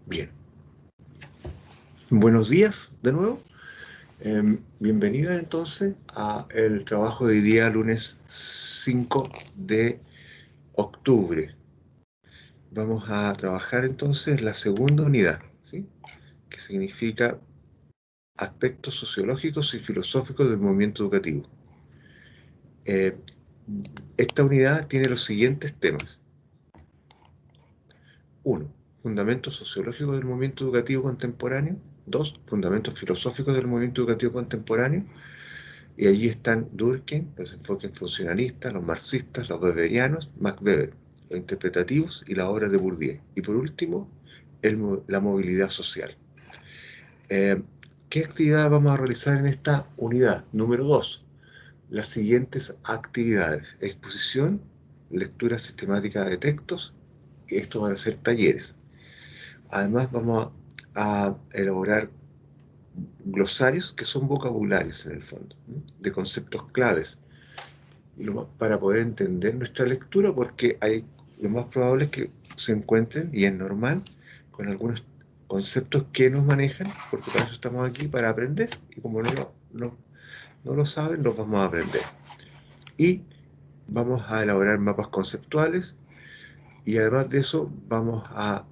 Bien. Buenos días de nuevo. Bienvenida entonces a el trabajo de hoy día, lunes 5 de octubre. Vamos a trabajar entonces la segunda unidad, ¿sí? Que significa aspectos sociológicos y filosóficos del movimiento educativo. Esta unidad tiene los siguientes temas. 1. Fundamentos sociológicos del movimiento educativo contemporáneo. 2. Fundamentos filosóficos del movimiento educativo contemporáneo. Y allí están Durkheim, los enfoques funcionalistas, los marxistas, los weberianos, Max Weber, los interpretativos y las obras de Bourdieu. Y por último, la movilidad social. ¿Qué actividad vamos a realizar en esta unidad? Número 2. Las siguientes actividades: exposición, lectura sistemática de textos, y estos van a ser talleres. Además vamos a elaborar glosarios, que son vocabularios en el fondo, de conceptos claves, para poder entender nuestra lectura, porque lo más probable es que se encuentren, y es normal, con algunos conceptos que nos manejan, porque para eso estamos aquí, para aprender, y como no lo saben, los vamos a aprender. Y vamos a elaborar mapas conceptuales, y además de eso vamos a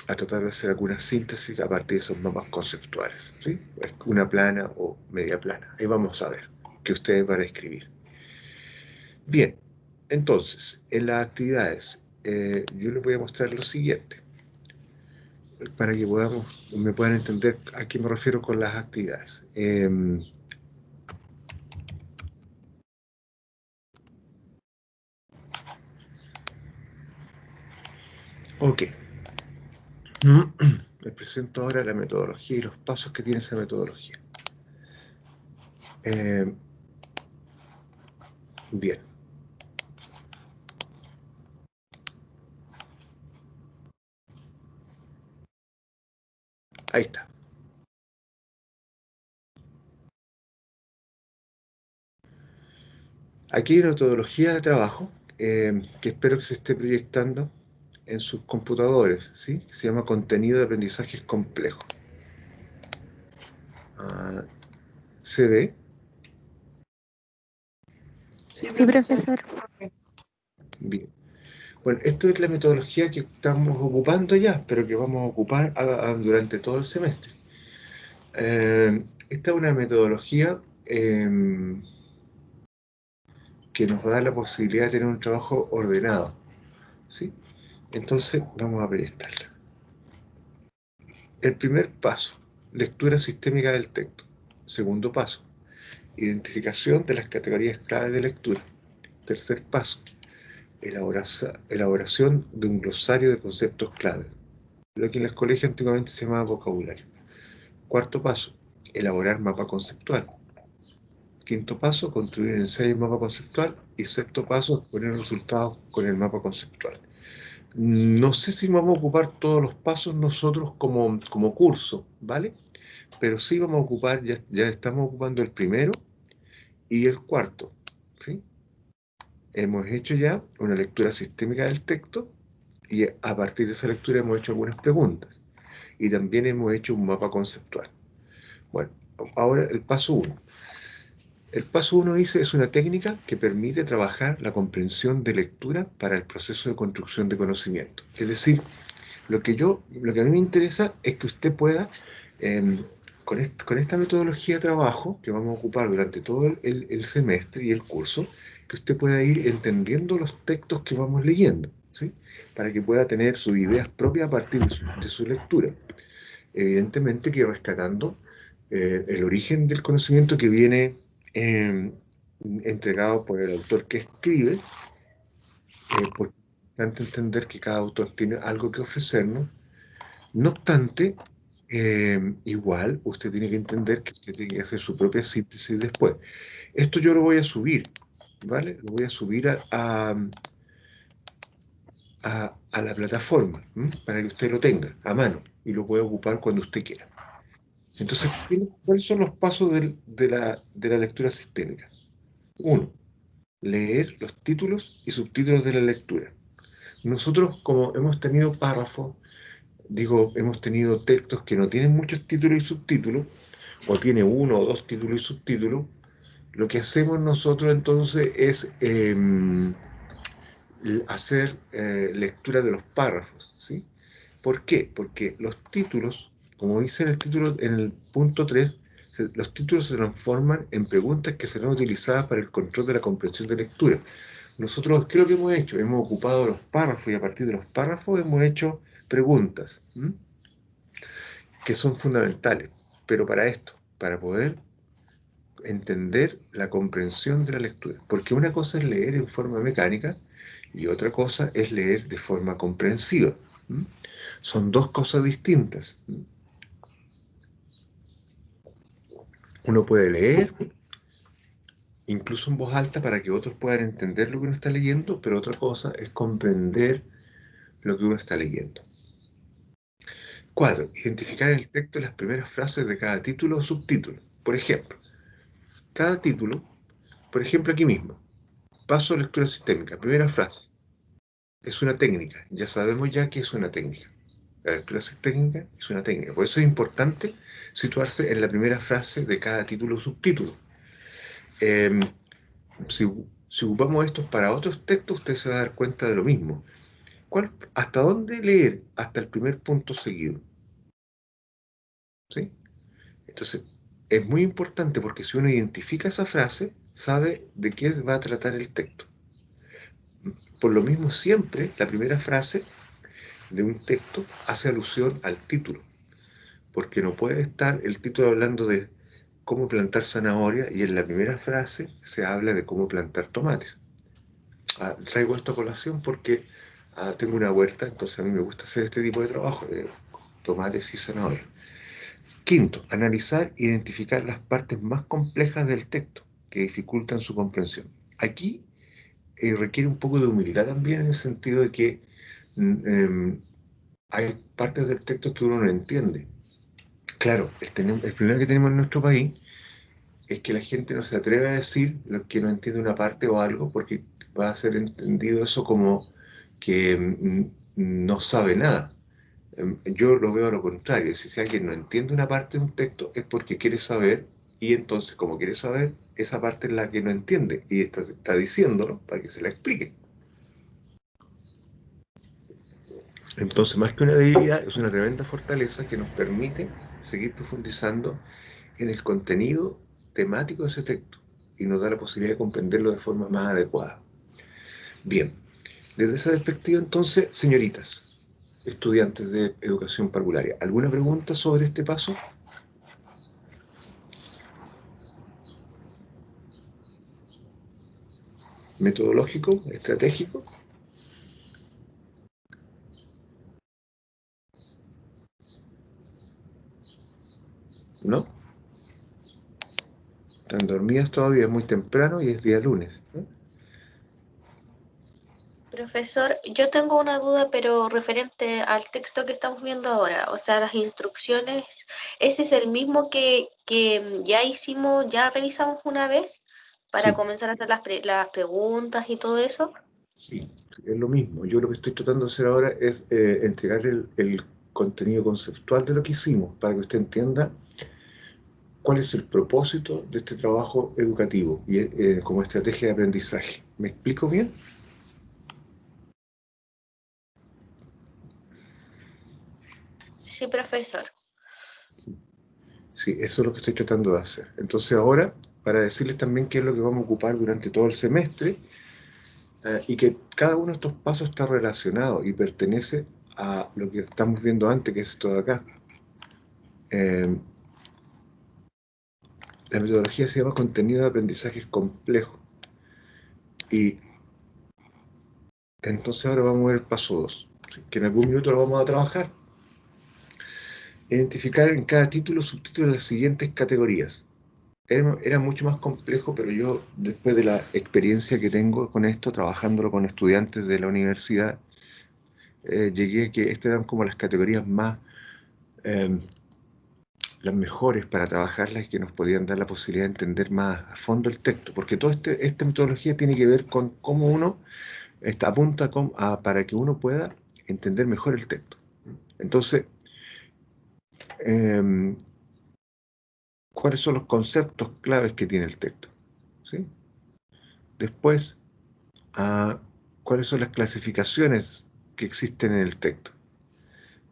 tratar de hacer alguna síntesis a partir de esos mapas conceptuales, ¿sí? Una plana o media plana. Ahí vamos a ver que ustedes van a escribir. Bien, entonces, en las actividades, yo les voy a mostrar lo siguiente, para que me puedan entender a qué me refiero con las actividades. Ok. Les presento ahora la metodología y los pasos que tiene esa metodología. Bien. Ahí está. Aquí hay una metodología de trabajo que espero que se esté proyectando en sus computadores, ¿sí? Que se llama contenido de aprendizajes complejos. ¿Se ve? Sí, profesor. Bien. Bueno, esto es la metodología que estamos ocupando ya, pero que vamos a ocupar durante todo el semestre. Esta es una metodología que nos va a dar la posibilidad de tener un trabajo ordenado, ¿sí? Entonces, vamos a proyectarla. El primer paso, lectura sistémica del texto. Segundo paso, identificación de las categorías claves de lectura. Tercer paso, elaboración de un glosario de conceptos clave. Lo que en los colegios antiguamente se llamaba vocabulario. Cuarto paso, elaborar mapa conceptual. Quinto paso, construir ensayo y mapa conceptual. Y sexto paso, exponer resultados con el mapa conceptual. No sé si vamos a ocupar todos los pasos nosotros como curso, ¿vale? Pero sí vamos a ocupar, ya estamos ocupando el primero y el cuarto, ¿sí? Hemos hecho ya una lectura sistémica del texto y a partir de esa lectura hemos hecho algunas preguntas. Y también hemos hecho un mapa conceptual. Bueno, ahora el paso 1. El paso 1 dice, es una técnica que permite trabajar la comprensión de lectura para el proceso de construcción de conocimiento. Es decir, lo que a mí me interesa es que usted pueda, con esta metodología de trabajo que vamos a ocupar durante todo el semestre y el curso, que usted pueda ir entendiendo los textos que vamos leyendo, ¿sí? Para que pueda tener sus ideas propias a partir de su lectura. Evidentemente que rescatando el origen del conocimiento que viene entregado por el autor que escribe, porque es importante entender que cada autor tiene algo que ofrecernos. No obstante, igual usted tiene que entender que usted tiene que hacer su propia síntesis después. Esto yo lo voy a subir, ¿vale? Lo voy a subir a la plataforma, para que usted lo tenga a mano y lo pueda ocupar cuando usted quiera. Entonces, ¿cuáles son los pasos de la lectura sistémica? 1. Leer los títulos y subtítulos de la lectura. Nosotros, como hemos tenido párrafos digo, hemos tenido textos que no tienen muchos títulos y subtítulos, o tiene uno o dos títulos y subtítulos. Lo que hacemos nosotros entonces es hacer lectura de los párrafos, ¿sí? ¿Por qué? Porque los títulos, como dice en el título, en el punto 3, los títulos se transforman en preguntas que serán utilizadas para el control de la comprensión de lectura. Nosotros, ¿qué es lo que hemos hecho? Hemos ocupado los párrafos y a partir de los párrafos hemos hecho preguntas, ¿m? Que son fundamentales. Pero para esto, para poder entender la comprensión de la lectura. Porque una cosa es leer en forma mecánica y otra cosa es leer de forma comprensiva. ¿M? Son dos cosas distintas. Uno puede leer, incluso en voz alta, para que otros puedan entender lo que uno está leyendo, pero otra cosa es comprender lo que uno está leyendo. 4. Identificar en el texto las primeras frases de cada título o subtítulo. Por ejemplo, cada título, por ejemplo aquí mismo, paso a lectura sistémica, primera frase, es una técnica, ya sabemos ya que es una técnica. La lectura sistémica es una técnica, por eso es importante situarse en la primera frase de cada título o subtítulo. Eh, si ocupamos estos para otros textos, usted se va a dar cuenta de lo mismo. ¿Hasta dónde leer? Hasta el primer punto seguido. ¿Sí? Entonces, es muy importante porque si uno identifica esa frase, sabe de qué va a tratar el texto. Por lo mismo, siempre la primera frase de un texto hace alusión al título, porque no puede estar el título hablando de cómo plantar zanahoria y en la primera frase se habla de cómo plantar tomates. Traigo esta colación porque tengo una huerta, entonces a mí me gusta hacer este tipo de trabajo, de tomates y zanahoria. Quinto, analizar e identificar las partes más complejas del texto que dificultan su comprensión. Aquí requiere un poco de humildad también en el sentido de que hay partes del texto que uno no entiende. Claro, el problema que tenemos en nuestro país es que la gente no se atreve a decir lo que no entiende una parte o algo porque va a ser entendido eso como que no sabe nada. Yo lo veo a lo contrario, si alguien no entiende una parte de un texto es porque quiere saber y entonces como quiere saber, esa parte es la que no entiende y está diciéndolo para que se la explique. Entonces, más que una debilidad, es una tremenda fortaleza que nos permite seguir profundizando en el contenido temático de ese texto y nos da la posibilidad de comprenderlo de forma más adecuada. Bien, desde esa perspectiva entonces, señoritas, estudiantes de educación parvularia, ¿alguna pregunta sobre este paso? ¿Metodológico? ¿Estratégico? ¿No? Están dormidas todavía, es muy temprano y es día lunes, ¿no? Profesor, yo tengo una duda, pero referente al texto que estamos viendo ahora, o sea, las instrucciones, ¿ese es el mismo que ya hicimos, ya revisamos una vez para Sí, comenzar a hacer las preguntas y todo eso? sí, es lo mismo. Yo lo que estoy tratando de hacer ahora es entregar el contenido conceptual de lo que hicimos para que usted entienda cuál es el propósito de este trabajo educativo y como estrategia de aprendizaje. ¿Me explico bien? Sí, profesor. Sí. Sí, eso es lo que estoy tratando de hacer. Entonces ahora, para decirles también qué es lo que vamos a ocupar durante todo el semestre y que cada uno de estos pasos está relacionado y pertenece a lo que estamos viendo antes, que es esto de acá. Eh, la metodología se llama contenido de aprendizajes complejos y entonces ahora vamos a ver el paso 2, que en algún minuto lo vamos a trabajar. Identificar en cada título, subtítulo las siguientes categorías. Era mucho más complejo, pero yo, después de la experiencia que tengo con esto, trabajándolo con estudiantes de la universidad, llegué a que estas eran como las categorías más, eh, las mejores para trabajarlas y que nos podían dar la posibilidad de entender más a fondo el texto, porque toda esta metodología tiene que ver con cómo uno apunta para que uno pueda entender mejor el texto. Entonces, ¿cuáles son los conceptos claves que tiene el texto? ¿Sí? Después, ¿cuáles son las clasificaciones que existen en el texto?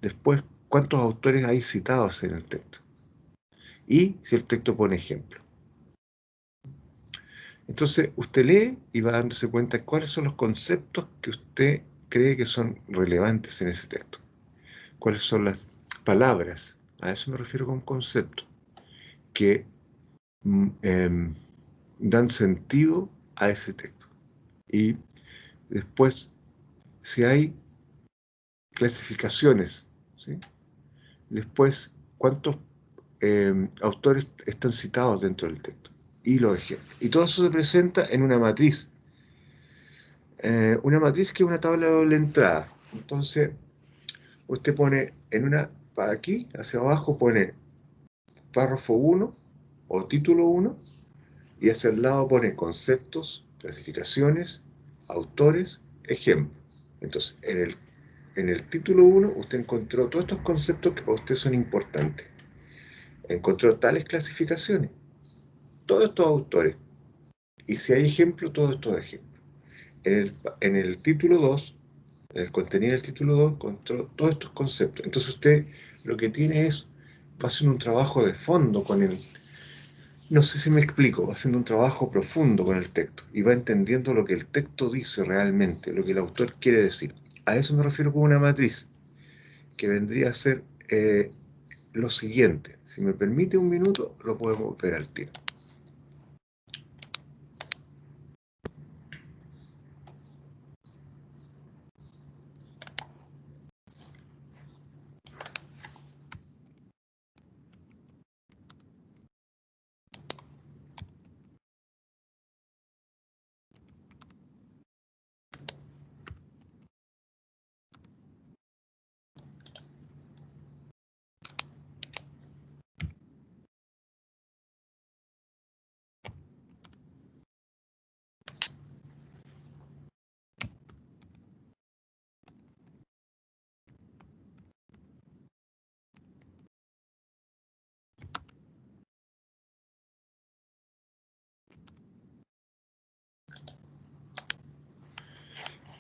Después, ¿cuántos autores hay citados en el texto? Y si el texto pone ejemplo. Entonces, usted lee y va dándose cuenta cuáles son los conceptos que usted cree que son relevantes en ese texto. Cuáles son las palabras, a eso me refiero con concepto, que dan sentido a ese texto. Y después, si hay clasificaciones, ¿sí? Después, ¿cuántos autores están citados dentro del texto? Y los ejemplos. Y todo eso se presenta en una matriz. Una matriz que es una tabla de doble entrada. Entonces, usted pone para aquí, hacia abajo, pone párrafo 1 o título 1, y hacia el lado pone conceptos, clasificaciones, autores, ejemplos. Entonces, en el título 1 usted encontró todos estos conceptos que para usted son importantes. Encontró tales clasificaciones, todos estos autores. Y si hay ejemplos, todos estos ejemplos. En el título 2, en el contenido del título 2, encontró todos estos conceptos. Entonces usted lo que tiene es, va haciendo un trabajo de fondo con el... No sé si me explico, va haciendo un trabajo profundo con el texto y va entendiendo lo que el texto dice realmente, lo que el autor quiere decir. A eso me refiero con una matriz, que vendría a ser lo siguiente. Si me permite un minuto, lo podemos ver al tiro.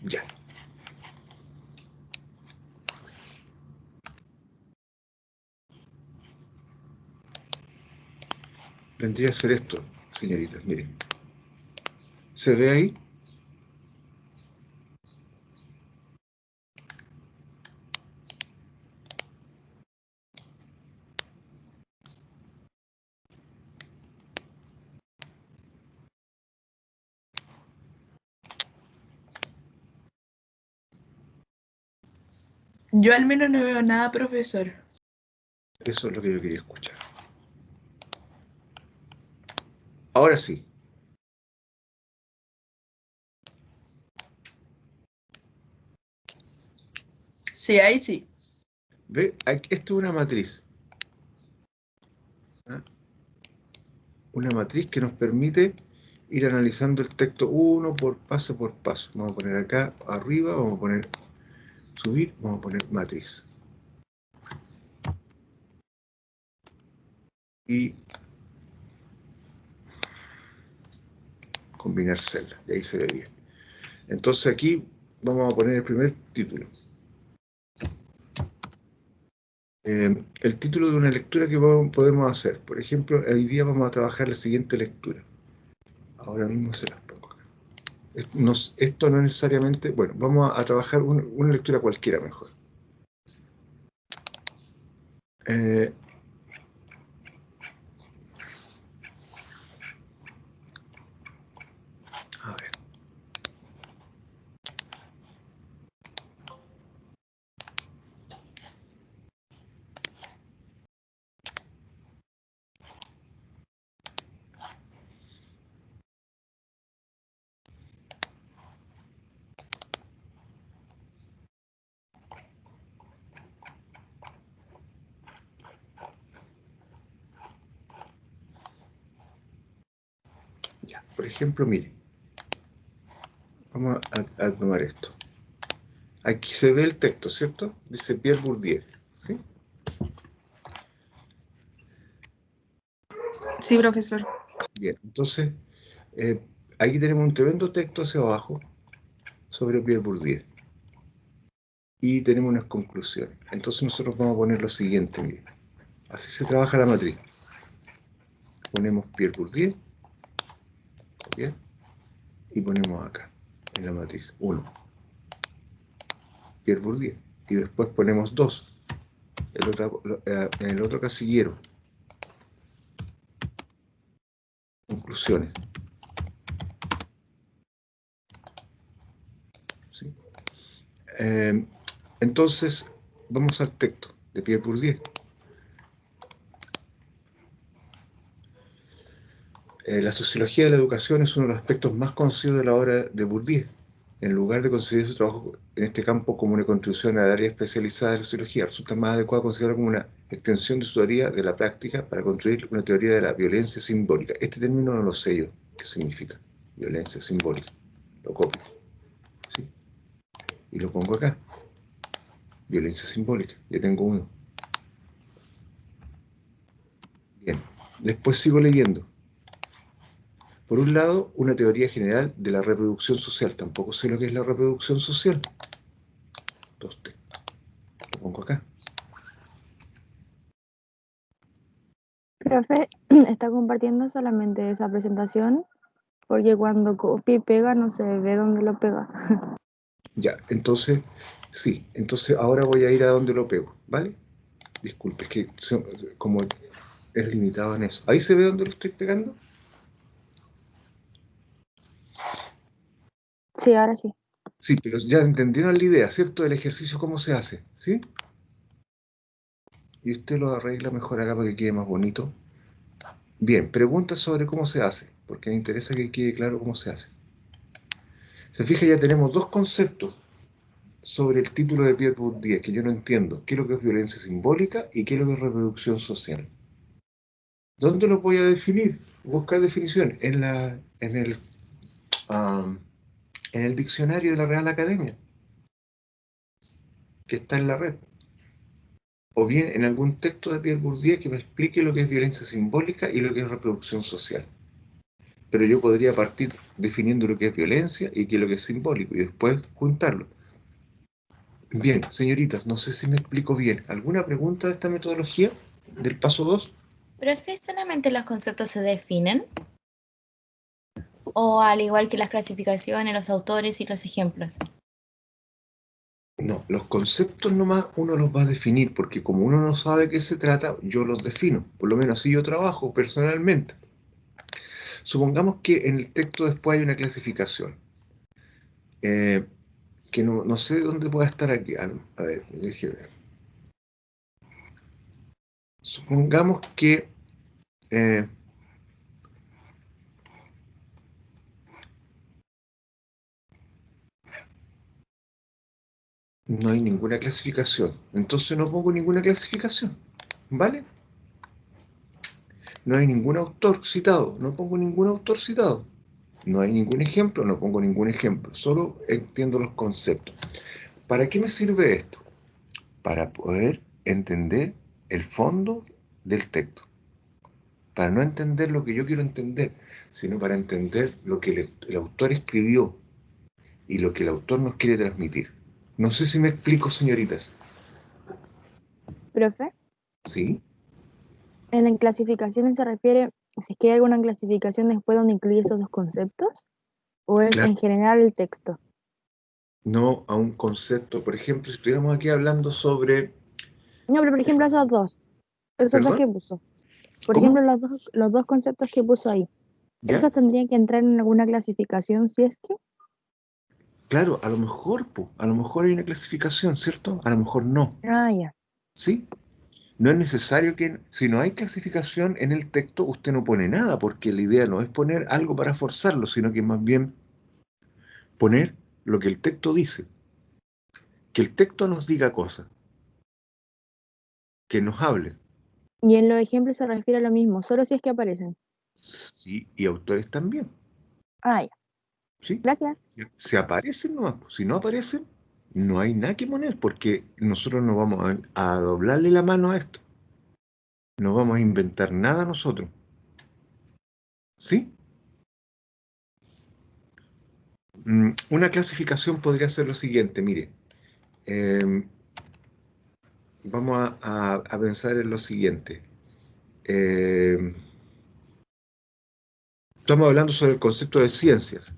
Ya. Vendría a ser esto, señoritas, miren. ¿Se ve ahí? Yo al menos no veo nada, profesor. Eso es lo que yo quería escuchar. Ahora sí. Sí, ahí sí. ¿Ve? Esto es una matriz. ¿Ah? Una matriz que nos permite ir analizando el texto uno por paso. Vamos a poner acá arriba, vamos a poner subir, vamos a poner matriz. Y combinar celdas, y ahí se ve bien. Entonces aquí vamos a poner el primer título. El título de una lectura que podemos hacer. Por ejemplo, hoy día vamos a trabajar la siguiente lectura. Ahora mismo se las pongo acá. Esto no necesariamente... Bueno, vamos a trabajar una lectura cualquiera mejor. A ver. Ya, por ejemplo, mire. Vamos a tomar esto. Aquí se ve el texto, ¿cierto? Dice Pierre Bourdieu. ¿Sí? Sí, profesor. Bien, entonces, aquí tenemos un tremendo texto hacia abajo sobre Pierre Bourdieu. Y tenemos unas conclusiones. Entonces nosotros vamos a poner lo siguiente, miren. Así se trabaja la matriz. Ponemos Pierre Bourdieu, copiar, y ponemos acá, en la matriz, 1. Pierre Bourdieu. Y después ponemos 2, en el otro casillero. Conclusiones. ¿Sí? Entonces, vamos al texto de Pierre Bourdieu. La sociología de la educación es uno de los aspectos más conocidos de la obra de Bourdieu. En lugar de considerar su trabajo en este campo como una contribución al área especializada de la sociología, resulta más adecuado considerarlo como una extensión de su teoría de la práctica para construir una teoría de la violencia simbólica. Este término no lo sé yo, qué significa, violencia simbólica. Lo copio, ¿sí? Y lo pongo acá, violencia simbólica, ya tengo uno. Bien, después sigo leyendo. Por un lado, una teoría general de la reproducción social. Tampoco sé lo que es la reproducción social. Entonces, lo pongo acá. Profe, está compartiendo solamente esa presentación porque cuando copia y pega no se ve dónde lo pega. Ya, entonces, sí. Entonces ahora voy a ir a donde lo pego, ¿vale? Disculpe, es que como es limitado en eso. ¿Ahí se ve dónde lo estoy pegando? Sí, ahora sí. Sí, pero ya entendieron la idea, ¿cierto? Del ejercicio, cómo se hace, ¿sí? Y usted lo arregla mejor acá para que quede más bonito. Bien, preguntas sobre cómo se hace, porque me interesa que quede claro cómo se hace. Se fija, ya tenemos dos conceptos sobre el título de Pierre Bourdieu, que yo no entiendo. ¿Qué es lo que es violencia simbólica y qué es lo que es reproducción social? ¿Dónde lo voy a definir? Buscar definición en el diccionario de la Real Academia, que está en la red. O bien en algún texto de Pierre Bourdieu que me explique lo que es violencia simbólica y lo que es reproducción social. Pero yo podría partir definiendo lo que es violencia y qué es lo que es simbólico y después juntarlo. Bien, señoritas, no sé si me explico bien. ¿Alguna pregunta de esta metodología del paso 2? ¿Profe, solamente los conceptos se definen? ¿O al igual que las clasificaciones, los autores y los ejemplos? No, los conceptos nomás uno los va a definir, porque como uno no sabe de qué se trata, yo los defino. Por lo menos así yo trabajo personalmente. Supongamos que en el texto después hay una clasificación, que no sé dónde pueda estar aquí. A ver, déjeme ver. Supongamos que no hay ninguna clasificación. Entonces no pongo ninguna clasificación, ¿vale? No hay ningún autor citado, no pongo ningún autor citado. No hay ningún ejemplo, no pongo ningún ejemplo. Solo entiendo los conceptos. ¿Para qué me sirve esto? Para poder entender el fondo del texto. Para no entender lo que yo quiero entender, sino para entender lo que el autor escribió y lo que el autor nos quiere transmitir. No sé si me explico, señoritas. Profe, ¿Sí? en la clasificación se refiere si es que hay alguna clasificación después donde incluye esos dos conceptos o es Claro. en general el texto. No a un concepto. Por ejemplo, si estuviéramos aquí hablando sobre... No, pero por ejemplo esos dos ¿Perdón? que puso. Por ¿Cómo? ejemplo, los dos conceptos que puso ahí. ¿Ya? ¿Esos tendrían que entrar en alguna clasificación si es que? Claro, a lo mejor, a lo mejor hay una clasificación, ¿cierto? A lo mejor no. Ah, ya. ¿Sí? No es necesario que, si no hay clasificación en el texto, usted no pone nada, porque la idea no es poner algo para forzarlo, sino que más bien poner lo que el texto dice. Que el texto nos diga cosas, que nos hable. Y en los ejemplos se refiere a lo mismo, solo si es que aparecen. Sí, y autores también. Ah, ya. ¿Sí? Gracias. Si aparecen nomás, pues, si no aparecen, no hay nada que poner porque nosotros no vamos a doblarle la mano a esto. No vamos a inventar nada nosotros. ¿Sí? Una clasificación podría ser lo siguiente, mire. Vamos a pensar en lo siguiente. Estamos hablando sobre el concepto de ciencias.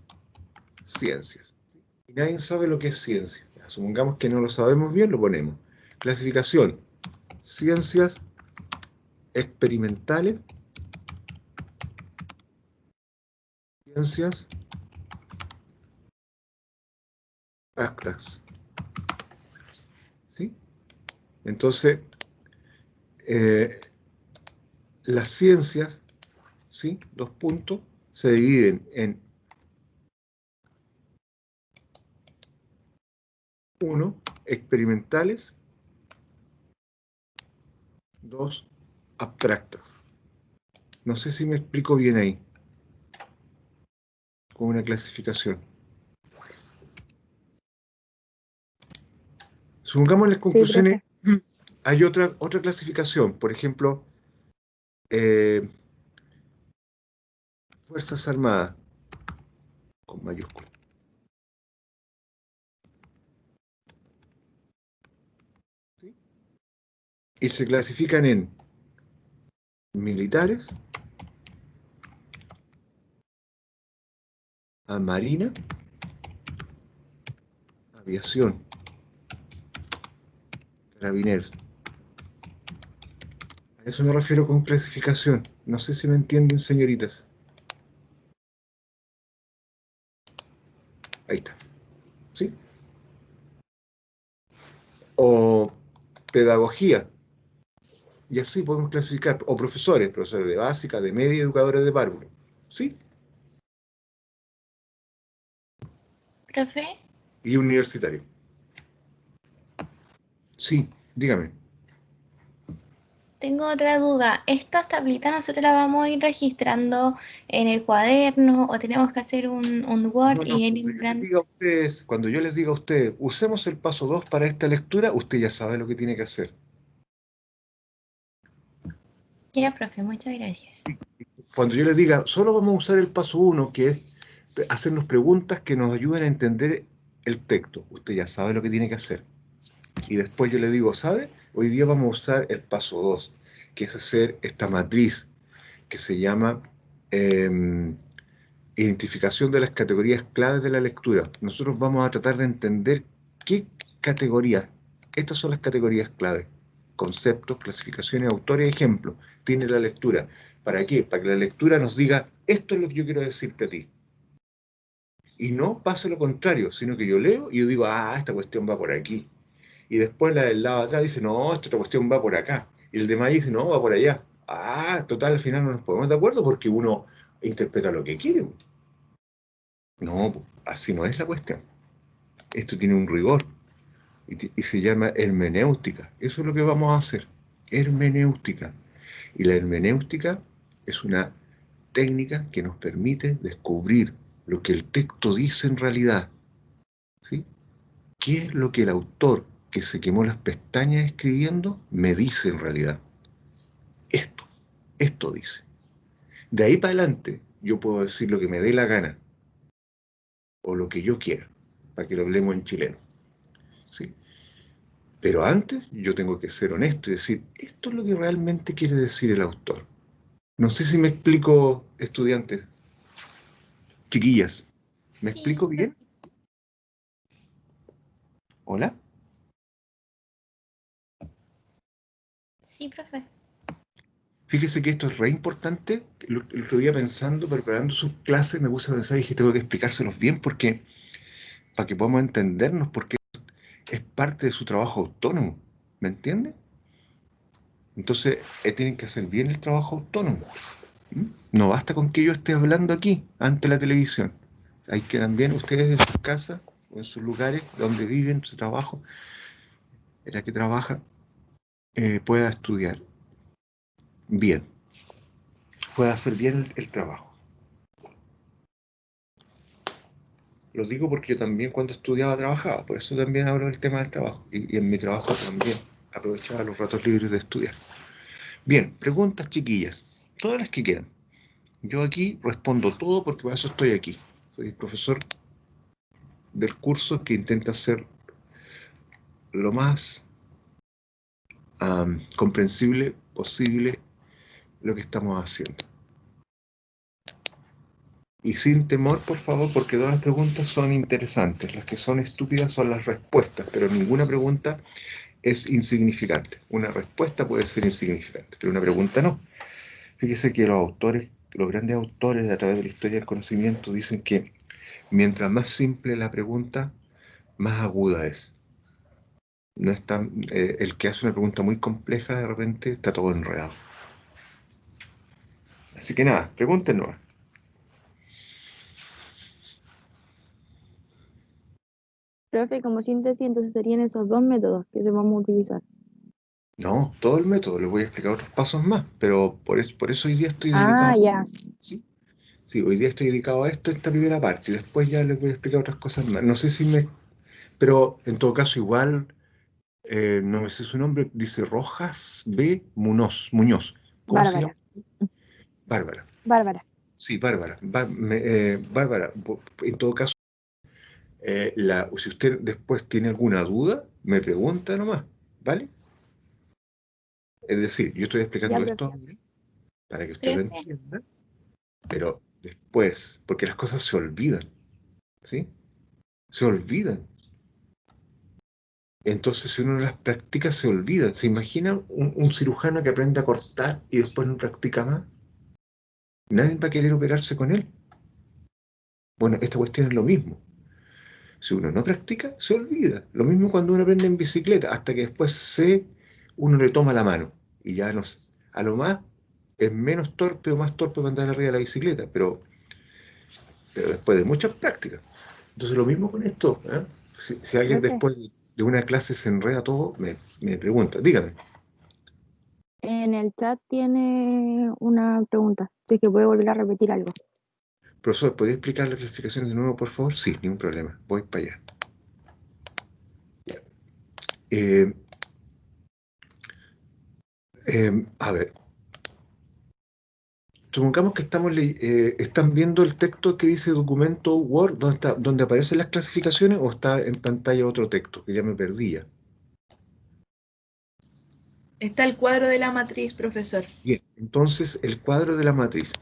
Ciencias. Y nadie sabe lo que es ciencia. Supongamos que no lo sabemos bien, lo ponemos. Clasificación. Ciencias experimentales. Ciencias abstractas. ¿Sí? Entonces, las ciencias, ¿sí? Dos puntos, se dividen en 1, experimentales, 2, abstractas. No sé si me explico bien ahí, con una clasificación. Supongamos las Sí, conclusiones, profe. hay otra clasificación, por ejemplo, Fuerzas Armadas, con mayúsculas. ¿Sí? Y se clasifican en militares, a marina, aviación, carabineros. A eso me refiero con clasificación. No sé si me entienden, señoritas. Ahí está. ¿Sí? O pedagogía. Y así podemos clasificar. O profesores de básica, de media, educadores de párvulo. ¿Sí? Profe, Y universitario. Sí, dígame. tengo otra duda. ¿Esta tablita nosotros la vamos a ir registrando en el cuaderno o tenemos que hacer un Word No, y ir cuando yo les entrando? diga a ustedes, cuando yo les diga a ustedes, usemos el paso 2 para esta lectura, usted ya sabe lo que tiene que hacer. Ya, profe, muchas gracias. Cuando yo les diga, solo vamos a usar el paso 1, que es hacernos preguntas que nos ayuden a entender el texto, usted ya sabe lo que tiene que hacer. Y después yo le digo, ¿sabe? Hoy día vamos a usar el paso 2, que es hacer esta matriz que se llama identificación de las categorías claves de la lectura. Nosotros vamos a tratar de entender qué categorías, estas son las categorías claves, conceptos, clasificaciones, autores, ejemplos, tiene la lectura. ¿Para qué? Para que la lectura nos diga, esto es lo que yo quiero decirte a ti. Y no pase lo contrario, sino que yo leo y yo digo, esta cuestión va por aquí. Y después la del lado de atrás dice, no, esta cuestión va por acá. Y el demás dice, no, va por allá. Total, al final no nos ponemos de acuerdo porque uno interpreta lo que quiere. No, así no es la cuestión. Esto tiene un rigor y se llama hermenéutica. Eso es lo que vamos a hacer. Hermenéutica. Y la hermenéutica es una técnica que nos permite descubrir lo que el texto dice en realidad. ¿Sí? ¿Qué es lo que el autor que se quemó las pestañas escribiendo me dice en realidad? Esto dice. De ahí para adelante yo puedo decir lo que me dé la gana o lo que yo quiera, para que lo hablemos en chileno. ¿Sí? Pero antes yo tengo que ser honesto y decir, esto es lo que realmente quiere decir el autor. No sé si me explico, estudiantes, chiquillas. ¿Me Sí, explico bien? ¿Hola? sí, profe. Fíjese que esto es re importante. El otro día pensando, preparando sus clases, me puse a pensar y dije, tengo que explicárselos bien porque, para que podamos entendernos, porque es parte de su trabajo autónomo. ¿Me entiende? Entonces, tienen que hacer bien el trabajo autónomo. ¿Mm? No basta con que yo esté hablando aquí, ante la televisión. Hay que también ustedes en sus casas o en sus lugares donde viven, su trabajo, en la que trabaja, pueda estudiar bien, pueda hacer bien el trabajo. Lo digo porque yo también cuando estudiaba trabajaba, por eso también hablo del tema del trabajo. Y en mi trabajo también aprovechaba los ratos libres de estudiar. Bien, preguntas chiquillas, todas las que quieran. Yo aquí respondo todo porque para eso estoy aquí. Soy el profesor del curso que intenta ser lo más comprensible posible lo que estamos haciendo. Y sin temor, por favor, porque todas las preguntas son interesantes. Las que son estúpidas son las respuestas, pero ninguna pregunta es insignificante. Una respuesta puede ser insignificante, pero una pregunta no. Fíjese que los autores, los grandes autores a través de la historia del conocimiento dicen que mientras más simple la pregunta, más aguda es. No es tan, el que hace una pregunta muy compleja de repente está todo enredado. Así que nada, pregúntenos. Profe, como síntesis, entonces serían esos dos métodos que se vamos a utilizar. No, todo el método, les voy a explicar otros pasos más, pero por eso hoy día estoy Ah, dedicado. ya. ¿Sí? Sí, hoy día estoy dedicado a esto, esta primera parte, y después ya les voy a explicar otras cosas más. No sé si me... Pero en todo caso igual, no me sé su nombre, dice Rojas B. Muñoz. ¿Cómo se llama? Bárbara. Bárbara. Bárbara. Sí, Bárbara. Bárbara, en todo caso, si usted después tiene alguna duda, me pregunta nomás, ¿vale? Es decir, yo estoy Ya, explicando profe. esto para que usted lo Profe, entienda, pero después, porque las cosas se olvidan, ¿sí? Se olvidan. Entonces, si uno no las practica, se olvida. ¿Se imagina un cirujano que aprende a cortar y después no practica más? Nadie va a querer operarse con él. Bueno, esta cuestión es lo mismo. Si uno no practica, se olvida. Lo mismo cuando uno aprende en bicicleta, hasta que después uno le toma la mano. Y ya no sé. A lo más es menos torpe o más torpe para andar arriba de la bicicleta, pero después de muchas prácticas. Entonces, lo mismo con esto, ¿eh? Si alguien Profe, después de una clase se enreda todo, me pregunta, dígame. en el chat tiene una pregunta. Si es que puede volver a repetir algo. Profesor, ¿podría explicar la clasificación de nuevo, por favor? Sí, ningún problema. Voy para allá. Ya. Eh, a ver, supongamos que están viendo el texto que dice documento Word, donde aparecen las clasificaciones, o está en pantalla otro texto, que ya me perdía. Está el cuadro de la matriz, profesor. Bien, entonces el cuadro de la matriz.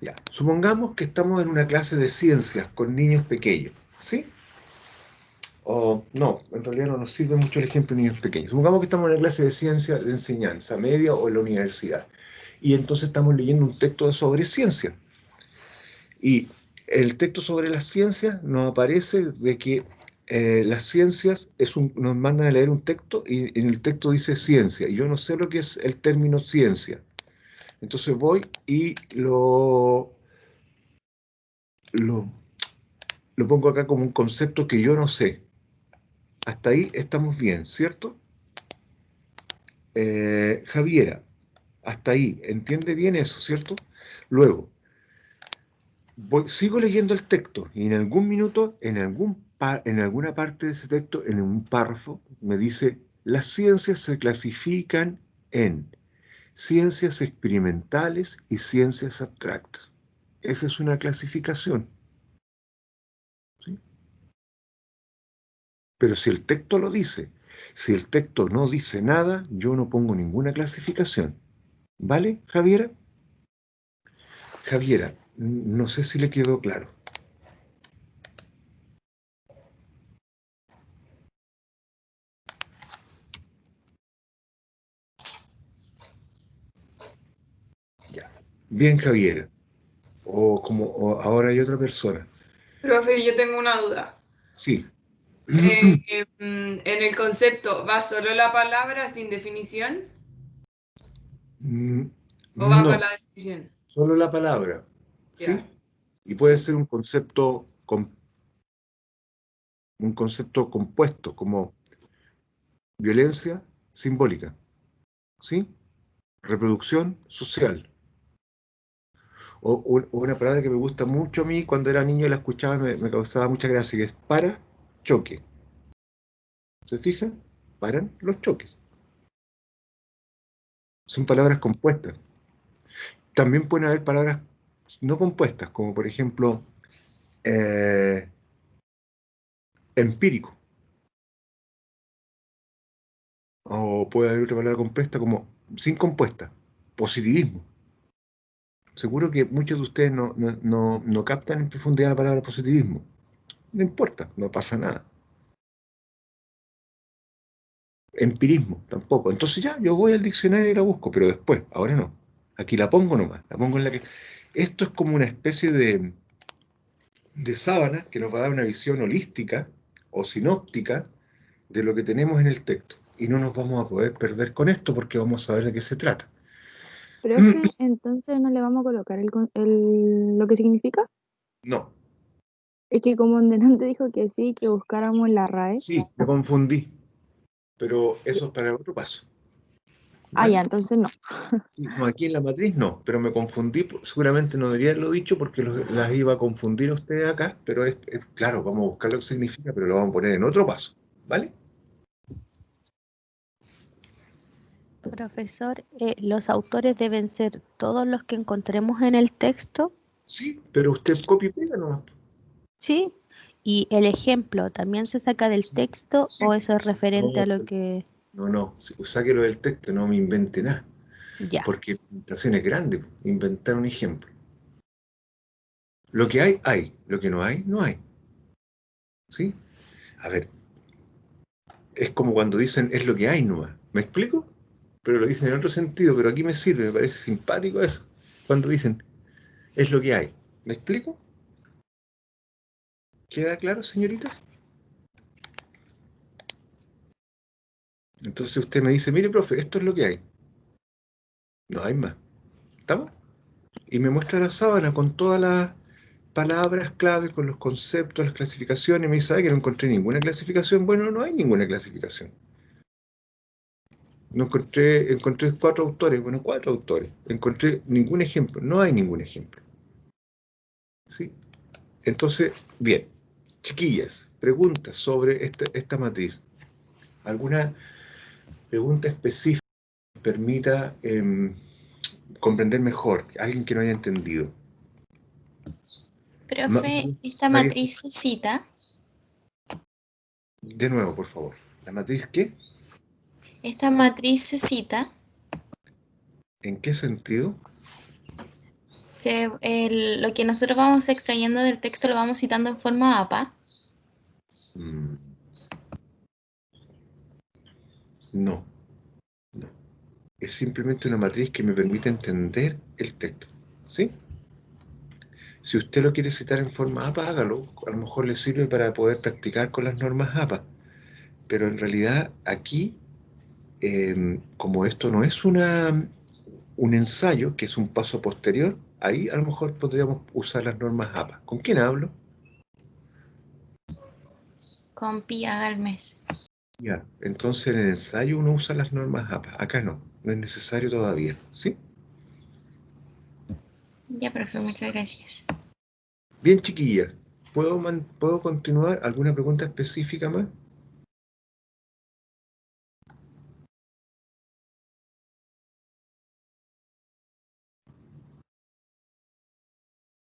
Ya, supongamos que estamos en una clase de ciencias con niños pequeños, ¿sí? O no, en realidad no nos sirve mucho el ejemplo de niños pequeños. Supongamos que estamos en una clase de ciencia de enseñanza media o en la universidad. Y entonces estamos leyendo un texto sobre ciencia. Y el texto sobre las ciencias nos aparece de que las ciencias nos mandan a leer un texto y en el texto dice ciencia. Y yo no sé lo que es el término ciencia. Entonces voy y lo, lo pongo acá como un concepto que yo no sé. Hasta ahí estamos bien, ¿cierto? Javiera, hasta ahí, entiende bien eso, ¿cierto? Luego, sigo leyendo el texto y en algún minuto, en alguna parte de ese texto, en un párrafo, me dice, las ciencias se clasifican en ciencias experimentales y ciencias abstractas. Esa es una clasificación, ¿sí? Pero si el texto lo dice, si el texto no dice nada, yo no pongo ninguna clasificación. ¿Vale, Javiera? Javiera, no sé si le quedó claro. Ya. Bien, Javiera. O ahora hay otra persona. Profe, yo tengo una duda. Sí. En el concepto, ¿va solo la palabra sin definición Mm, o va con No, la definición? solo la palabra. Ya, ¿Sí? Y puede sí. ser un concepto compuesto, como violencia simbólica. ¿Sí? Reproducción social. Una palabra que me gusta mucho a mí, cuando era niño la escuchaba, me causaba mucha gracia, que es para choque. ¿Se fijan? Paran los choques. Son palabras compuestas. También pueden haber palabras no compuestas, como por ejemplo empírico. O puede haber otra palabra compuesta como sin compuesta, positivismo. Seguro que muchos de ustedes no captan en profundidad la palabra positivismo. No importa, no pasa nada. Empirismo, tampoco. Entonces ya, yo voy al diccionario y la busco, pero después, ahora no. Aquí la pongo nomás, la pongo en la que... Esto es como una especie de sábana que nos va a dar una visión holística o sinóptica de lo que tenemos en el texto. Y no nos vamos a poder perder con esto porque vamos a saber de qué se trata. Profe, entonces no le vamos a colocar lo que significa. No, Es que como delante dijo que sí, que buscáramos la RAE. sí, me confundí, pero eso es para el otro paso. Ah, ¿Vale? ya, entonces no. Sí, no, aquí en la matriz no, pero me confundí, seguramente no debería haberlo dicho porque las iba a confundir a ustedes acá, pero claro, vamos a buscar lo que significa, pero lo vamos a poner en otro paso, ¿vale? Profesor, ¿los autores deben ser todos los que encontremos en el texto? Sí, pero usted copia y pega nomás. ¿Sí? ¿Y el ejemplo también se saca del Sí, texto sí, o eso es sí. referente a lo que... No, sáquelo del texto, no me invente nada, Ya, porque la inventación es grande, inventar un ejemplo. Lo que hay, lo que no hay, no hay. ¿Sí? A ver, es como cuando dicen es lo que hay nomás. ¿Me explico? Pero lo dicen en otro sentido, pero aquí me sirve, me parece simpático eso. Cuando dicen es lo que hay. ¿Me explico? ¿Queda claro, señoritas? Entonces usted me dice, mire, profe, esto es lo que hay. No hay más. ¿Estamos? Y me muestra la sábana con todas las palabras clave, con los conceptos, las clasificaciones. Me dice, ¿sabe que no encontré ninguna clasificación? Bueno, no hay ninguna clasificación. No encontré 4 autores. Bueno, 4 autores. Encontré ningún ejemplo. No hay ningún ejemplo. ¿Sí? Entonces, bien. Chiquillas, preguntas sobre esta matriz. ¿Alguna pregunta específica que permita comprender mejor? Alguien que no haya entendido. Profe, esta María, matriz se cita. de nuevo, por favor. ¿La matriz qué? Esta matriz se cita. ¿En qué sentido? Lo que nosotros vamos extrayendo del texto lo vamos citando en forma APA. Mm, no, no. Es simplemente una matriz que me permite entender el texto. ¿Sí? Si usted lo quiere citar en forma APA, hágalo. A lo mejor le sirve para poder practicar con las normas APA. Pero en realidad aquí, como esto no es un ensayo, que es un paso posterior, ahí a lo mejor podríamos usar las normas APA. ¿Con quién hablo? Con pi Galmes. Ya, entonces en el ensayo uno usa las normas APA. Acá no es necesario todavía. ¿Sí? Ya, profe, muchas gracias. Bien, chiquillas, ¿puedo continuar? ¿Alguna pregunta específica más?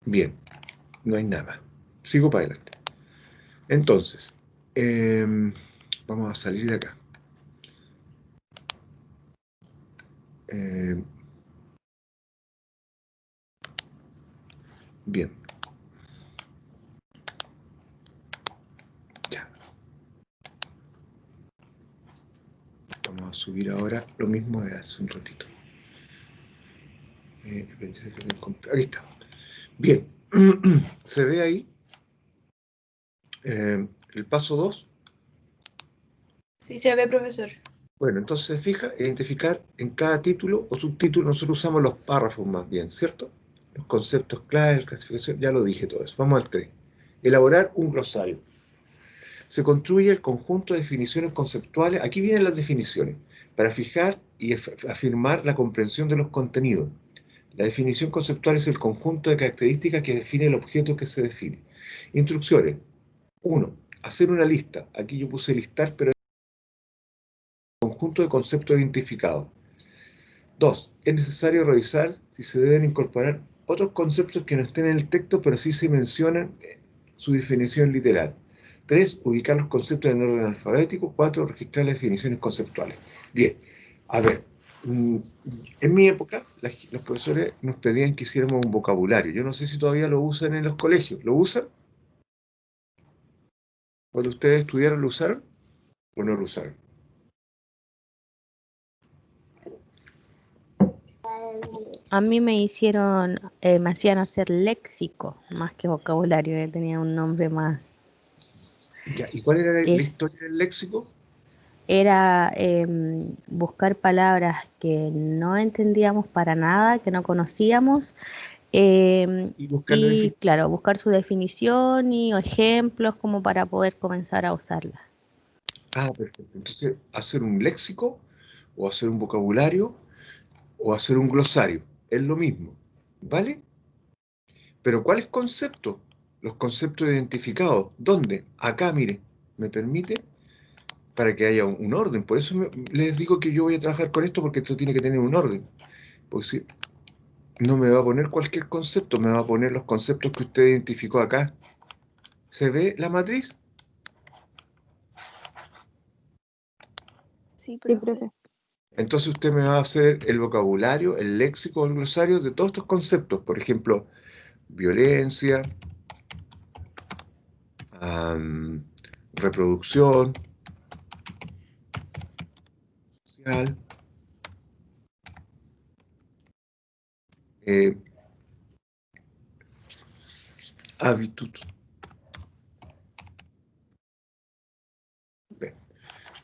Bien, no hay nada. Sigo para adelante. Entonces, vamos a salir de acá. Bien. Ya. Vamos a subir ahora lo mismo de hace un ratito. Ahí está. Bien. ¿Se ve ahí? El paso 2. Sí se ve, profesor. Bueno, entonces se fija, identificar en cada título o subtítulo, nosotros usamos los párrafos más bien, ¿cierto? Los conceptos clave, la clasificación, ya lo dije todo eso. Vamos al 3. Elaborar un glosario. Se construye el conjunto de definiciones conceptuales, aquí vienen las definiciones, para fijar y afirmar la comprensión de los contenidos, La definición conceptual es el conjunto de características que define el objeto que se define. Instrucciones. 1. Hacer una lista. Aquí yo puse listar, pero es un conjunto de conceptos identificados. 2. Es necesario revisar si se deben incorporar otros conceptos que no estén en el texto, pero sí se mencionan su definición literal. 3. Ubicar los conceptos en orden alfabético. 4. Registrar las definiciones conceptuales. Bien, a ver, en mi época los profesores nos pedían que hiciéramos un vocabulario. Yo no sé si todavía lo usan en los colegios. ¿Lo usan? ¿Cuando ustedes estudiaron lo usaron o no lo usaron? A mí me hicieron, me hacían hacer léxico más que vocabulario, tenía un nombre más. Ya, ¿y cuál era la Es- historia del léxico? Era buscar palabras que no entendíamos para nada, que no conocíamos, Y buscar la y definición. claro, buscar su definición y ejemplos como para poder comenzar a usarla. Ah, perfecto. Entonces, hacer un léxico, o hacer un vocabulario, o hacer un glosario. Es lo mismo. ¿Vale? Pero ¿cuáles conceptos? Los conceptos identificados. ¿Dónde? Acá, mire. ¿Me permite? Para que haya un orden. Por eso les digo que yo voy a trabajar con esto, porque esto tiene que tener un orden. Pues si no me va a poner cualquier concepto, me va a poner los conceptos que usted identificó acá. ¿Se ve la matriz? Sí, profe. Entonces usted me va a hacer el vocabulario, el léxico, el glosario de todos estos conceptos. Por ejemplo, violencia, reproducción social, hábitos. Bien,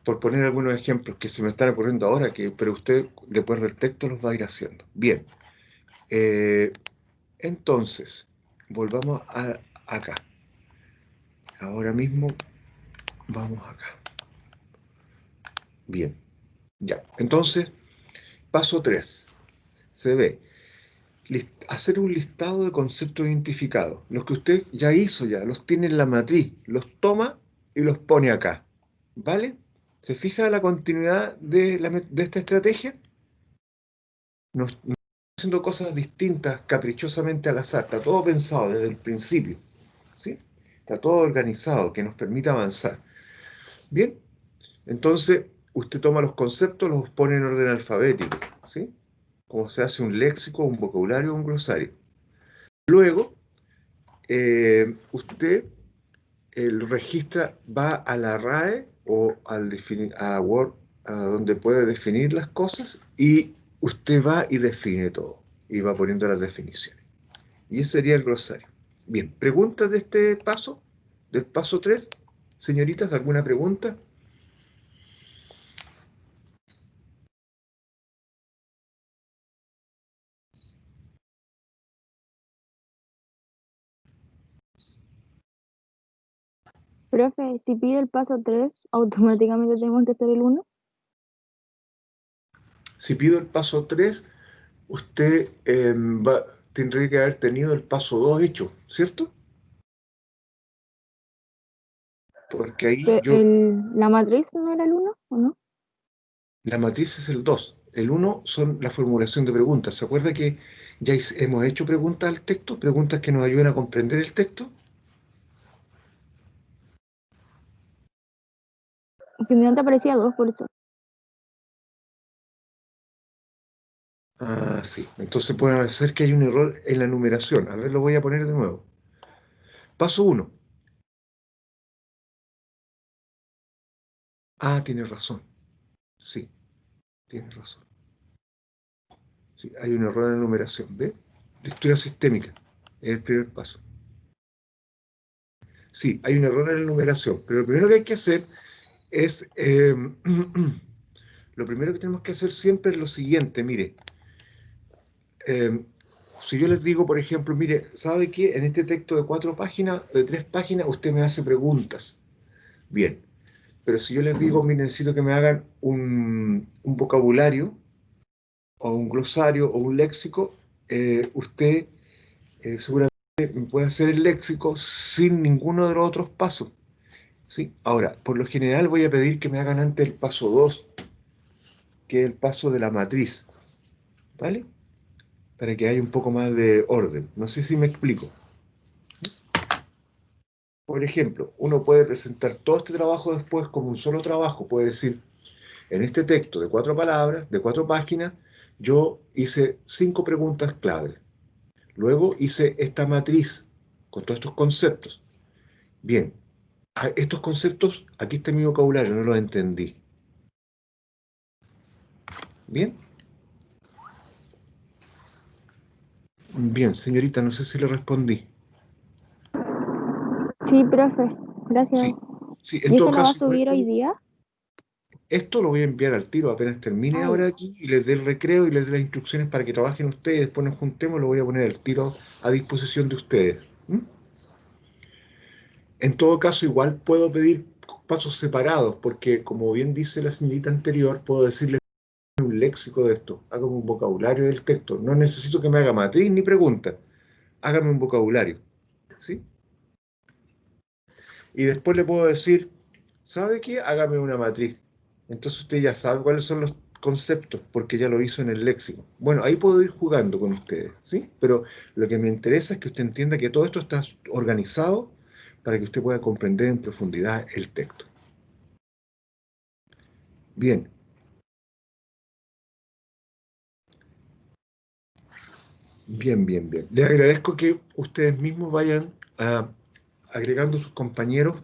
por poner algunos ejemplos que se me están ocurriendo ahora, pero usted, después del texto, los va a ir haciendo. Bien, entonces, volvamos acá. Ahora mismo, vamos acá. Bien, ya. Entonces, paso 3. Se ve. Hacer un listado de conceptos identificados. Los que usted ya hizo, los tiene en la matriz, los toma y los pone acá. ¿Vale? ¿Se fija la continuidad de esta estrategia? No estamos haciendo cosas distintas caprichosamente al azar. Está todo pensado desde el principio. ¿Sí? Está todo organizado que nos permita avanzar. Bien, entonces usted toma los conceptos, los pone en orden alfabético. ¿Sí? Como se hace un léxico, un vocabulario, un glosario. Luego, usted registra, va a la RAE o a Word, a donde puede definir las cosas, y usted va y define todo, y va poniendo las definiciones. Y ese sería el glosario. Bien, ¿preguntas de este paso? ¿Del paso 3? Señoritas, ¿alguna pregunta? Profe, si pide el paso 3, automáticamente tenemos que hacer el 1. Si pido el paso 3, usted tendría que haber tenido el paso 2 hecho, ¿cierto? Porque ahí ¿La matriz no era el 1 o no? la matriz es el 2. El 1 son la formulación de preguntas. ¿Se acuerda que ya hemos hecho preguntas al texto? Preguntas que nos ayudan a comprender el texto. Que me aparecía 2, por eso. Ah, sí. Entonces puede ser que hay un error en la numeración. A ver, lo voy a poner de nuevo. Paso 1. Ah, tiene razón. Sí, tiene razón. Sí, hay un error en la numeración. ¿Ve? Lectura sistémica. Es el primer paso. Sí, hay un error en la numeración. Pero lo primero que hay que hacer es... lo primero que tenemos que hacer siempre es lo siguiente. Mire, si yo les digo, por ejemplo, mire, ¿sabe qué? En este texto de 4 páginas, de 3 páginas, usted me hace preguntas. Bien. Pero si yo les digo, mire, necesito que me hagan un vocabulario, o un glosario, o un léxico, usted seguramente puede hacer el léxico sin ninguno de los otros pasos. ¿Sí? Ahora, por lo general voy a pedir que me hagan antes el paso 2, que es el paso de la matriz, ¿vale? Para que haya un poco más de orden. No sé si me explico. Por ejemplo, uno puede presentar todo este trabajo después como un solo trabajo. Puede decir, en este texto de 4 palabras, de 4 páginas, yo hice 5 preguntas clave. Luego hice esta matriz con todos estos conceptos. Bien, estos conceptos, aquí está mi vocabulario, no los entendí. Bien. Bien, señorita, no sé si le respondí. Sí, profe, gracias. Sí, sí, en ¿Y todo eso lo va a caso, igual subir hoy día? esto lo voy a enviar al tiro apenas termine Ah, ahora aquí y les dé el recreo y les dé las instrucciones para que trabajen ustedes, después nos juntemos, lo voy a poner al tiro a disposición de ustedes. ¿Mm? En todo caso, igual puedo pedir pasos separados, porque como bien dice la señorita anterior, puedo decirle un léxico de esto, hágame un vocabulario del texto. No necesito que me haga matriz ni pregunta, hágame un vocabulario. ¿Sí? Y después le puedo decir, ¿sabe qué? Hágame una matriz. Entonces usted ya sabe cuáles son los conceptos, porque ya lo hizo en el léxico. Bueno, ahí puedo ir jugando con ustedes, ¿sí? Pero lo que me interesa es que usted entienda que todo esto está organizado para que usted pueda comprender en profundidad el texto. Bien. Bien, bien, bien. Les agradezco que ustedes mismos vayan agregando a sus compañeros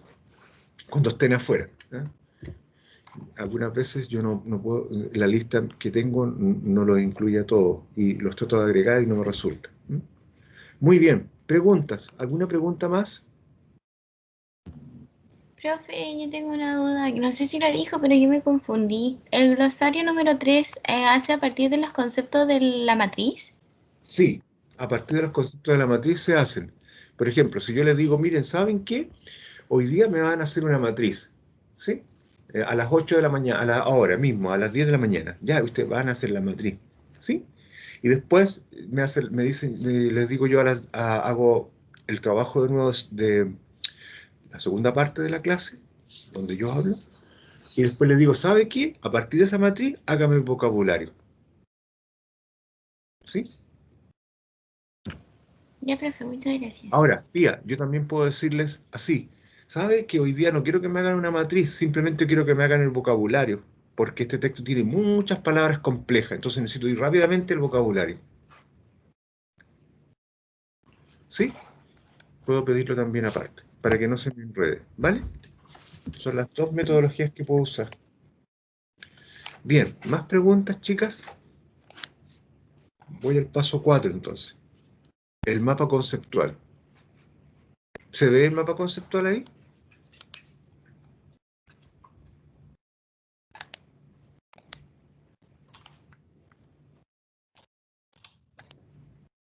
cuando estén afuera. ¿Eh? Algunas veces yo no puedo, la lista que tengo no los incluye a todos y los trato de agregar y no me resulta. ¿Mm? Muy bien, preguntas. ¿Alguna pregunta más? Profe, yo tengo una duda, no sé si lo dijo, pero yo me confundí. ¿El glosario número 3 hace a partir de los conceptos de la matriz? Sí, a partir de los conceptos de la matriz se hacen. Por ejemplo, si yo les digo, miren, ¿saben qué? Hoy día me van a hacer una matriz, ¿sí? A las 8 de la mañana, ahora mismo, a las 10 de la mañana. Ya, ustedes van a hacer la matriz, ¿sí? Y después me dicen, les digo yo, hago el trabajo de nuevo de la segunda parte de la clase, donde yo hablo, y después les digo, ¿sabe qué? A partir de esa matriz, hágame el vocabulario, ¿sí? Ya, profe, muchas gracias. Ahora, Pía, yo también puedo decirles así, ¿sabe que hoy día no quiero que me hagan una matriz, simplemente quiero que me hagan el vocabulario, porque este texto tiene muchas palabras complejas, entonces necesito ir rápidamente el vocabulario. ¿Sí? Puedo pedirlo también aparte, para que no se me enrede, ¿vale? Son las dos metodologías que puedo usar. Bien, ¿más preguntas, chicas? Voy al paso 4 entonces. El mapa conceptual. ¿Se ve el mapa conceptual ahí?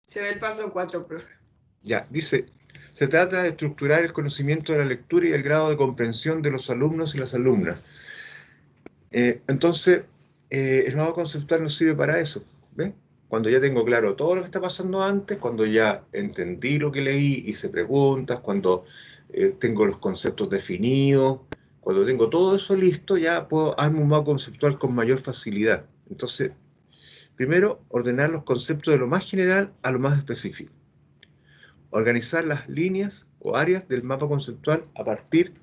Se ve el paso 4, profe. Ya, dice, se trata de estructurar el conocimiento de la lectura y el grado de comprensión de los alumnos y las alumnas. Entonces, el mapa conceptual nos sirve para eso, ¿ves? Cuando ya tengo claro todo lo que está pasando antes, cuando ya entendí lo que leí, hice preguntas, cuando tengo los conceptos definidos, cuando tengo todo eso listo, ya puedo armar un mapa conceptual con mayor facilidad. Entonces, primero, ordenar los conceptos de lo más general a lo más específico. Organizar las líneas o áreas del mapa conceptual a partir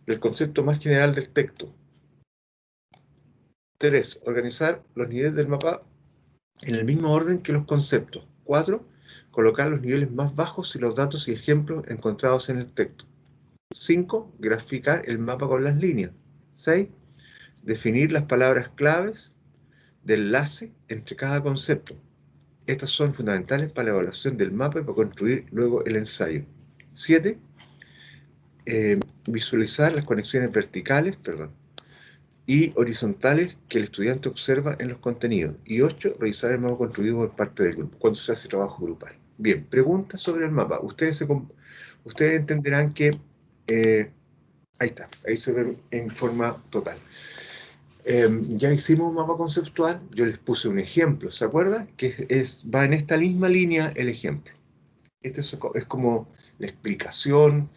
del concepto más general del texto. 3. Organizar los niveles del mapa en el mismo orden que los conceptos. 4. Colocar los niveles más bajos y los datos y ejemplos encontrados en el texto. 5. Graficar el mapa con las líneas. 6. Definir las palabras claves de enlace entre cada concepto. Estas son fundamentales para la evaluación del mapa y para construir luego el ensayo. 7. Visualizar las conexiones verticales, y horizontales que el estudiante observa en los contenidos. Y 8, revisar el mapa construido por parte del grupo, cuando se hace trabajo grupal. Bien, preguntas sobre el mapa. Ustedes entenderán que ahí está, ahí se ve en forma total. Ya hicimos un mapa conceptual, yo les puse un ejemplo, ¿se acuerdan? Que va en esta misma línea el ejemplo. Este es como la explicación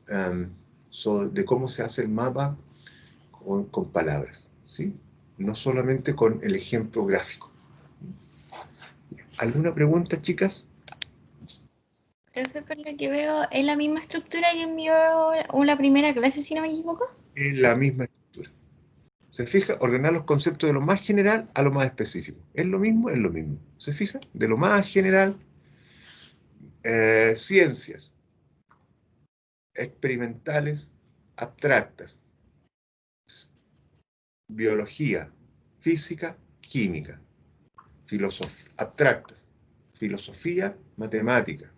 de cómo se hace el mapa con palabras, ¿sí? No solamente con el ejemplo gráfico. ¿Alguna pregunta, chicas? Profe, por lo que veo, ¿es la misma estructura que envió la primera clase, si no me equivoco? Es la misma estructura. ¿Se fija? Ordenar los conceptos de lo más general a lo más específico. ¿Es lo mismo? Es lo mismo. ¿Se fija? De lo más general, ciencias, experimentales, abstractas, biología, física, química, abstractas, filosofía, matemática,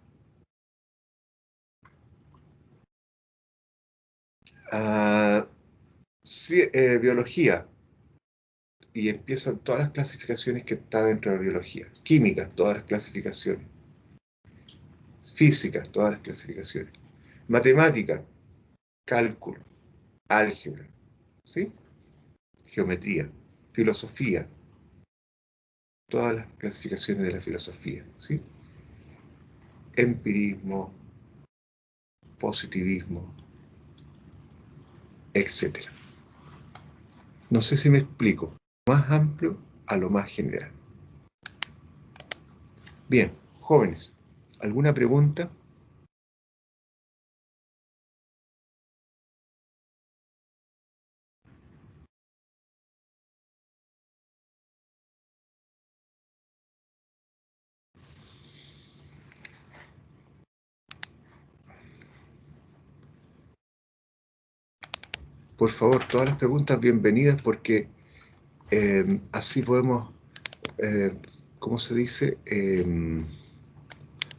biología, y empiezan todas las clasificaciones que están dentro de la biología, química, todas las clasificaciones, física, todas las clasificaciones, matemática, cálculo, álgebra, ¿sí? Geometría, filosofía, todas las clasificaciones de la filosofía, ¿sí? Empirismo, positivismo, etc. No sé si me explico. Más amplio a lo más general. Bien, jóvenes, ¿alguna pregunta? Por favor, todas las preguntas bienvenidas porque así podemos, ¿cómo se dice?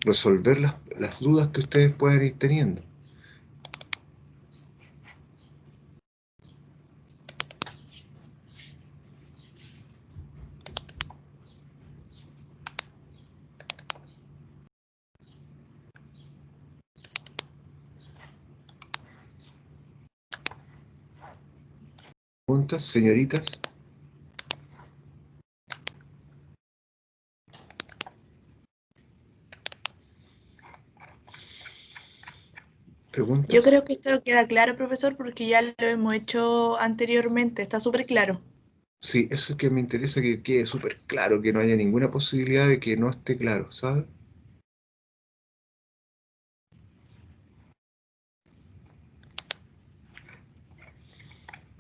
Resolver las dudas que ustedes pueden ir teniendo. ¿Preguntas, señoritas? ¿Preguntas? Yo creo que esto queda claro, profesor, porque ya lo hemos hecho anteriormente, está súper claro. Sí, eso es que me interesa que quede súper claro, que no haya ninguna posibilidad de que no esté claro, ¿sabes?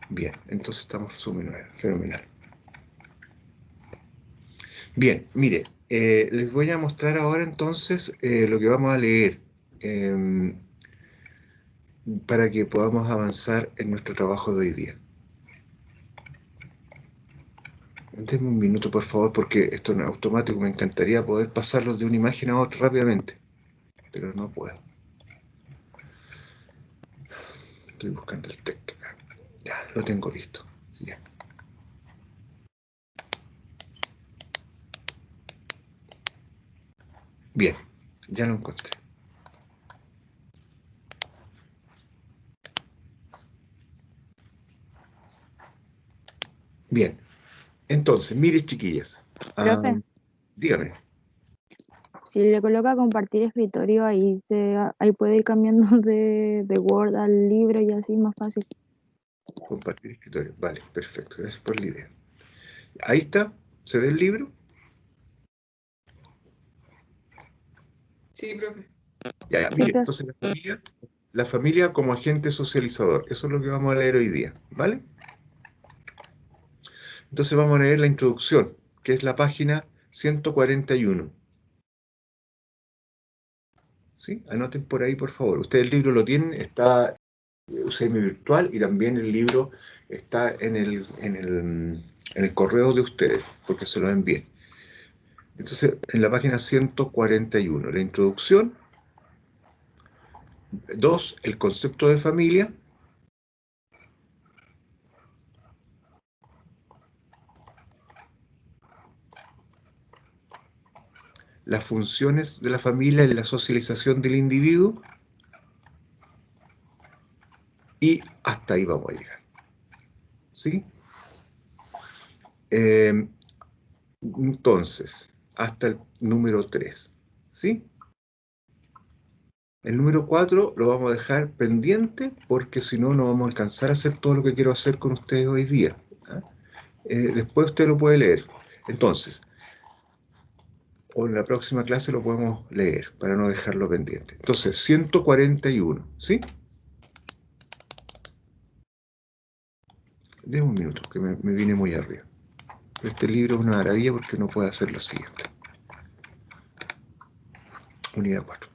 Bien, entonces estamos fenomenal. Bien, mire, les voy a mostrar ahora entonces lo que vamos a leer para que podamos avanzar en nuestro trabajo de hoy día. Denme un minuto, por favor, porque esto no es automático. Me encantaría poder pasarlos de una imagen a otra rápidamente, pero no puedo. Estoy buscando el texto. Ya, lo tengo listo. Ya. Bien, ya lo encontré. Bien, entonces, mire, chiquillas. Profe, Dígame. si le coloca compartir escritorio, ahí puede ir cambiando de Word al libro y así más fácil. Compartir escritorio. Vale, perfecto. Gracias por la idea. Ahí está. ¿Se ve el libro? Sí, profe. Ya, Sí, mire, profe. entonces la familia como agente socializador. Eso es lo que vamos a leer hoy día, ¿vale? Entonces vamos a leer la introducción, que es la página 141. ¿Sí? Anoten por ahí, por favor. Ustedes el libro lo tienen, está semi-virtual y también el libro está en el correo de ustedes, porque se lo envíen. Entonces, en la página 141, la introducción. 2, el concepto de familia. Las funciones de la familia y la socialización del individuo. Y hasta ahí vamos a llegar. ¿Sí? Entonces, hasta el número 3, ¿sí? El número 4 lo vamos a dejar pendiente porque si no, no vamos a alcanzar a hacer todo lo que quiero hacer con ustedes hoy día. Después usted lo puede leer. Entonces, o en la próxima clase lo podemos leer para no dejarlo pendiente. Entonces, 141, ¿sí? Deme un minuto, que me vine muy arriba. Este libro es una maravilla porque no puede hacer lo siguiente. Unidad 4.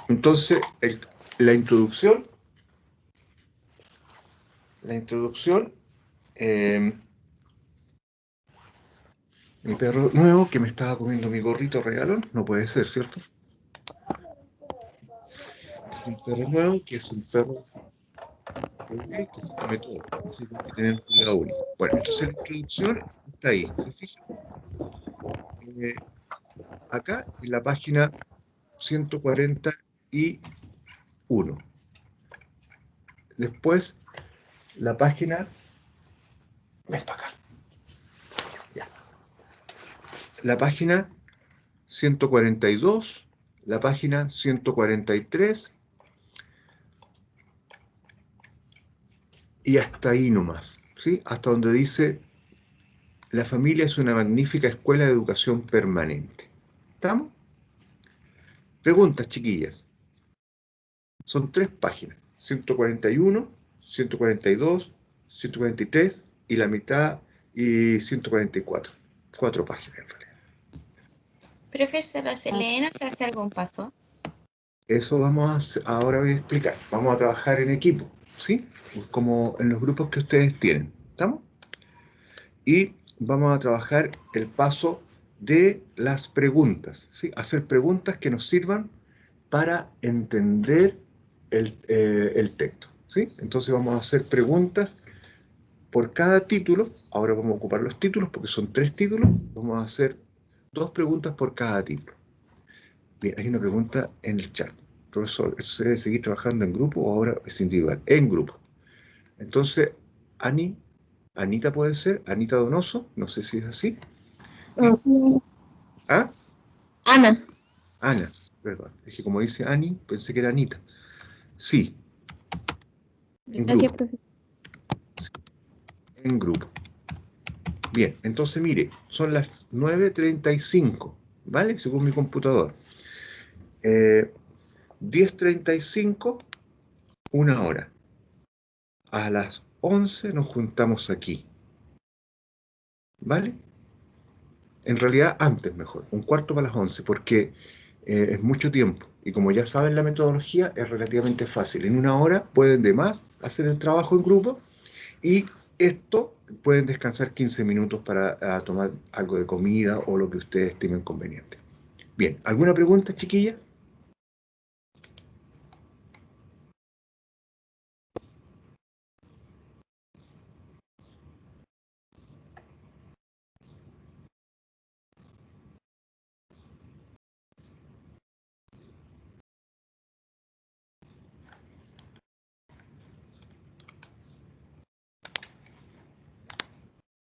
Entonces, la introducción, mi perro nuevo que me estaba comiendo mi gorrito regalón, no puede ser, ¿cierto? Un perro nuevo que es un perro que se come todo, así que hay que tener un cuidado único. Bueno, entonces la introducción está ahí, ¿se fijan? Acá en la página 141. Después, la página... Ven para acá. Ya. La página 142, la página 143, y hasta ahí nomás, ¿sí? Hasta donde dice, la familia es una magnífica escuela de educación permanente. ¿Estamos? Preguntas, chiquillas. Son 3 páginas, 141, 142, 143 y la mitad y 144. 4 páginas en realidad. Profesora, ¿se leen o se hace algún paso? Eso ahora voy a explicar. Vamos a trabajar en equipo, ¿sí? Como en los grupos que ustedes tienen. ¿Estamos? Y vamos a trabajar el paso de las preguntas, ¿sí? Hacer preguntas que nos sirvan para entender el texto, ¿sí? Entonces vamos a hacer preguntas por cada título. Ahora vamos a ocupar los títulos porque son 3 títulos. Vamos a hacer 2 preguntas por cada título. Bien, hay una pregunta en el chat. Profesor, ¿se debe seguir trabajando en grupo o ahora es individual? En grupo. Entonces, Anita puede ser, Anita Donoso, no sé si es así. Sí. ¿Ah? Ana. Ana, perdón. Es que como dice Ani, pensé que era Anita. Sí. En Gracias, grupo. profesor. En grupo. Bien, entonces mire, son las 9:35, ¿vale? Según mi computador. 10:35, 1 hora. A las 11 nos juntamos aquí. ¿Vale? En realidad antes mejor, 1/4 para las 11, porque es mucho tiempo. Y como ya saben la metodología, es relativamente fácil. En 1 hora pueden de más hacer el trabajo en grupo y esto pueden descansar 15 minutos para tomar algo de comida o lo que ustedes estimen conveniente. Bien, ¿alguna pregunta, chiquilla?